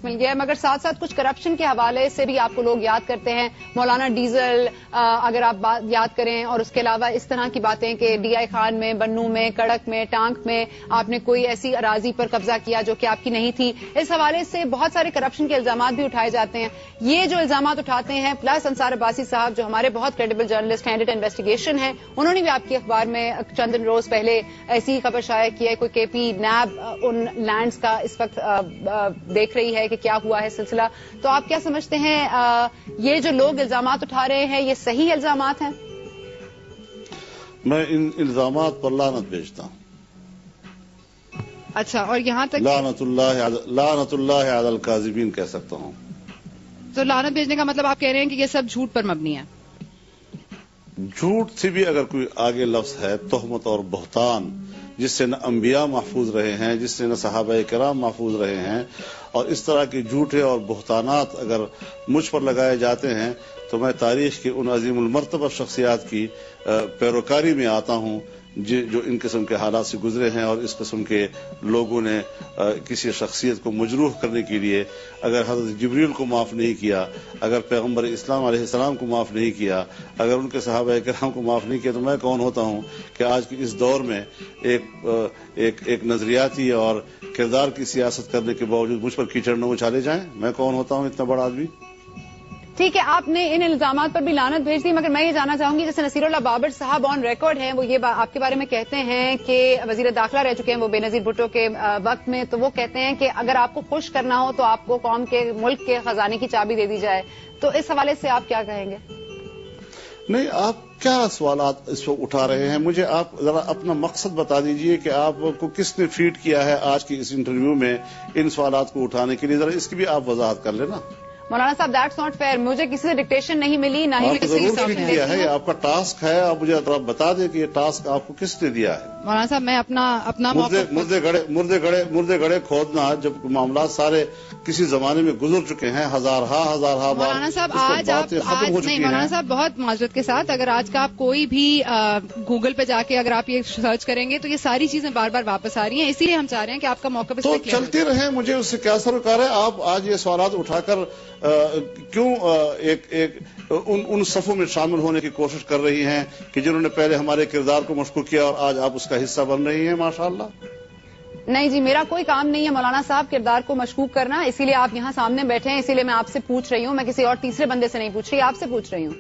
Chance مل گیا ہے، مگر ساتھ ساتھ کچھ کرپشن کے حوالے سے بھی آپ کو لوگ یاد کرتے ہیں. مولانا ڈیزل اگر آپ یاد کریں، اور اس کے علاوہ اس طرح کی باتیں کہ ڈی آئی خان میں، بنو میں، کڑک میں، ٹانک میں آپ نے کوئی ایسی اراضی پر قبضہ کیا جو کہ آپ کی نہیں تھی. اس حوالے سے بہت سارے کرپشن کے الزامات بھی اٹھائے جاتے ہیں. یہ جو الزامات اٹھاتے ہیں، پلس انصار عباسی صاحب جو ہمارے بہت کریڈیبل جرنلسٹ ہیں، انویسٹیگیشن ہے، انہوں نے بھی آپ کے اخبار میں چند روز پہلے ایسی خبر شائع کی ہے، کوئی کے پی نیب ان لینڈز کا اس وقت دیکھ رہی ہے کہ کیا ہوا ہے سلسلہ. تو آپ کیا سمجھتے ہیں یہ جو لوگ الزامات اٹھا رہے ہیں یہ صحیح الزامات ہیں؟ میں ان الزامات پر لعنت بھیجتا ہوں. اچھا، اور یہاں تک لعنت اللہ علی الکاذبین کہہ سکتا ہوں. تو لعنت بھیجنے کا مطلب آپ کہہ رہے ہیں کہ یہ سب جھوٹ پر مبنی ہے؟ جھوٹ سے بھی اگر کوئی آگے لفظ ہے، تہمت اور بہتان، جس سے نہ انبیاء محفوظ رہے ہیں، جس سے نہ صحابہ کرام محفوظ رہے ہیں، اور اس طرح کے جھوٹے اور بہتانات اگر مجھ پر لگائے جاتے ہیں تو میں تاریخ کے ان عظیم المرتبہ شخصیات کی پیروکاری میں آتا ہوں جو ان قسم کے حالات سے گزرے ہیں، اور اس قسم کے لوگوں نے کسی شخصیت کو مجروح کرنے کے لیے اگر حضرت جبریل کو معاف نہیں کیا، اگر پیغمبر اسلام علیہ السلام کو معاف نہیں کیا، اگر ان کے صحابہ کرام کو معاف نہیں کیا، تو میں کون ہوتا ہوں کہ آج کے اس دور میں ایک نظریاتی اور کردار کی سیاست کرنے کے باوجود مجھ پر کیچڑ نہ اچھالے جائیں. میں کون ہوتا ہوں اتنا بڑا آدمی؟ ٹھیک ہے، آپ نے ان الزامات پر بھی لعنت بھیج دی، مگر میں یہ جاننا چاہوں گی، جیسے نصیر اللہ بابر صاحب آن ریکارڈ ہیں، وہ یہ آپ کے بارے میں کہتے ہیں کہ وزیر داخلہ رہ چکے ہیں وہ بے نظیر بھٹو کے وقت میں، تو وہ کہتے ہیں کہ اگر آپ کو خوش کرنا ہو تو آپ کو قوم کے ملک کے خزانے کی چابی دے دی جائے. تو اس حوالے سے آپ کیا کہیں گے؟ نہیں، آپ کیا سوالات اس وقت اٹھا رہے ہیں؟ مجھے آپ ذرا اپنا مقصد بتا دیجئے کہ آپ کو کس نے فیڈ کیا ہے آج کی اس انٹرویو میں ان سوالات کو اٹھانے کے لیے. ذرا اس کی بھی آپ وضاحت کر لینا. مولانا صاحب دیٹس ناٹ فیئر. مجھے کسی سے ڈکٹیشن نہیں ملی، نہ ہی آپ کو ضرور فیڈ کیا ہے، یہ آپ کا ٹاسک ہے. آپ مجھے ذرا بتا دیں کہ یہ ٹاسک آپ کو کس نے دیا ہے. مولانا صاحب میں اپنا مردے گڑے کھودنا، جب معاملات سارے کسی زمانے میں گزر چکے ہیں، ہزارہا مولانا صاحب آج نہیں، مولانا صاحب بہت معذرت کے ساتھ، اگر آج کا آپ کوئی بھی گوگل پہ جا کے اگر آپ یہ سرچ کریں گے تو یہ ساری چیزیں بار بار واپس آ رہی ہیں. اسی لیے ہم چاہ رہے ہیں کہ آپ کا موقع تو چلتے رہیں، مجھے اس سے کیا سروکار ہے. آپ آج یہ سوالات اٹھا کر کیوں ان صفوں میں شامل ہونے کی کوشش کر رہی ہیں کہ جنہوں نے پہلے ہمارے کردار کو مشکوک کیا اور آج آپ اس کا حصہ بن رہی ہیں؟ ماشاءاللہ. نہیں جی، میرا کوئی کام نہیں ہے مولانا صاحب کردار کو مشکوک کرنا، اسی لیے آپ یہاں سامنے بیٹھے ہیں، اسی لیے میں آپ سے پوچھ رہی ہوں. میں کسی اور تیسرے بندے سے نہیں پوچھ رہی، آپ سے پوچھ رہی ہوں.